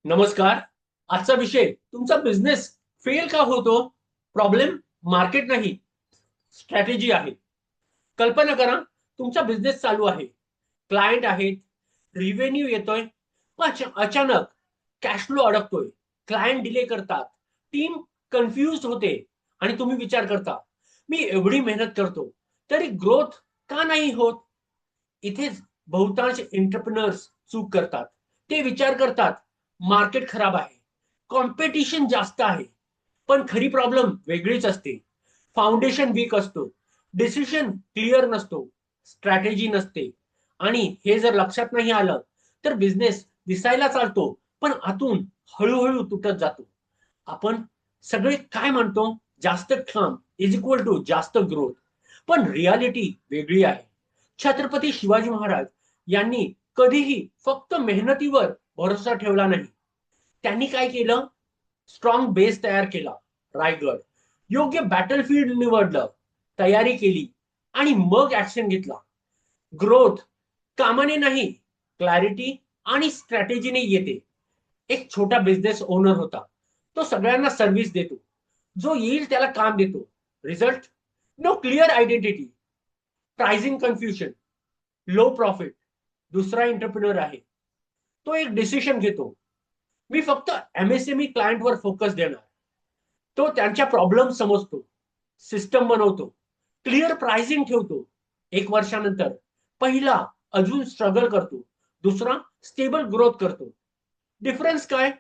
नमस्कार. आजचा विषय तुमचा बिझनेस फेल का होतो. प्रॉब्लेम मार्केट नाही, स्ट्रॅटेजी आहे. कल्पना करा, तुमचा बिझनेस चालू आहे, क्लायंट आहेत, रिव्हेन्यू येतोय, अचानक कॅश फ्लो अडकतोय, क्लायंट डिले करतात, टीम कन्फ्युज होते आणि तुम्ही विचार करता, मी एवढी मेहनत करतो तरी ग्रोथ का नाही होत. इथेच बहुतांश एंटरप्रेनर्स चूक करतात. ते विचार करतात मार्केट खराब आहे, कॉम्पिटिशन जास्त आहे, पण खरी प्रॉब्लेम वेगळीच असते. फाउंडेशन वीक असतो, डिसिशन क्लिअर नसतो, स्ट्रॅटेजी नसते. आणि हे जर लक्षात नाही आलं तर बिझनेस दिसायला चालतो पण आतून हळूहळू तुटत जातो. आपण सगळे काय म्हणतो, जास्त काम इज इक्वल टू जास्त ग्रोथ, पण रियालिटी वेगळी आहे. छत्रपती शिवाजी महाराज यांनी कधीही फक्त मेहनतीवर भरोसा ठेवला नाही. त्यांनी काय केलं, स्ट्रॉंग बेस तयार केला, रायगड, योग्य बॅटलफील्ड निवडलं, तयारी केली आणि मग ऍक्शन घेतला. ग्रोथ कामाने नाही, क्लॅरिटी आणि स्ट्रॅटेजीने येते. एक छोटा बिझनेस ओनर होता. तो सगळ्यांना सर्व्हिस देतो, जो येईल त्याला काम देतो. Result, no clear identity, pricing confusion, low profit. दुसरा एंटरप्रिनर आहे, तो एक डिसिशन घेतो, मी फक्त एमएसएमई क्लायंटवर फोकस देणार. तो त्यांच्या प्रॉब्लेम समजतो, सिस्टम बनवतो, क्लिअर प्राइसिंग ठेवतो. एक वर्षानंतर पहिला अजून स्ट्रगल करतो, दुसरा स्टेबल ग्रोथ करतो. डिफरन्स काय,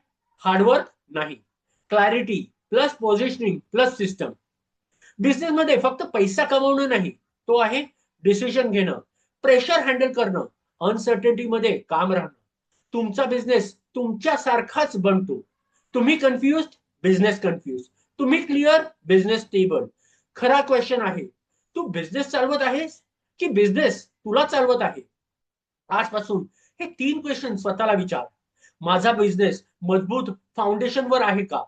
हार्डवर्क नाही, clarity plus positioning plus system. Business मध्ये फक्त पैसा कमवणं नाही, तो आहे डिसिजन घेणं, प्रेशर हँडल करणं, अनसर्टनिटी मध्ये काम राहणं. तुमचा बिझनेस तुमच्यासारखाच बनतो. तुम्ही कन्फ्युज, बिझनेस कन्फ्युज. तुम्ही क्लिअर, बिझनेस स्टेबल. खरा क्वेश्चन आहे, तू बिझनेस चालवत आहेस की बिझनेस तुला चालवत आहे. आजपासून हे 3 क्वेश्चन स्वतःला विचार. माझा बिझनेस मजबूत फाउंडेशनवर आहे का,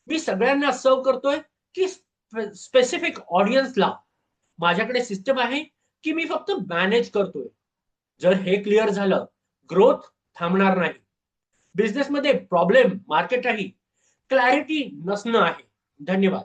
मी सगळ्यांना सर्व करतोय की स्पेसिफिक ऑडियन्सला, माझ्याकडे सिस्टम आहे की मी फक्त मॅनेज करतोय. जर हे क्लिअर झालं, ग्रोथ थांबणार नाही. बिझनेसमध्ये प्रॉब्लेम मार्केट आहे, क्लॅरिटी नसणं आहे. धन्यवाद.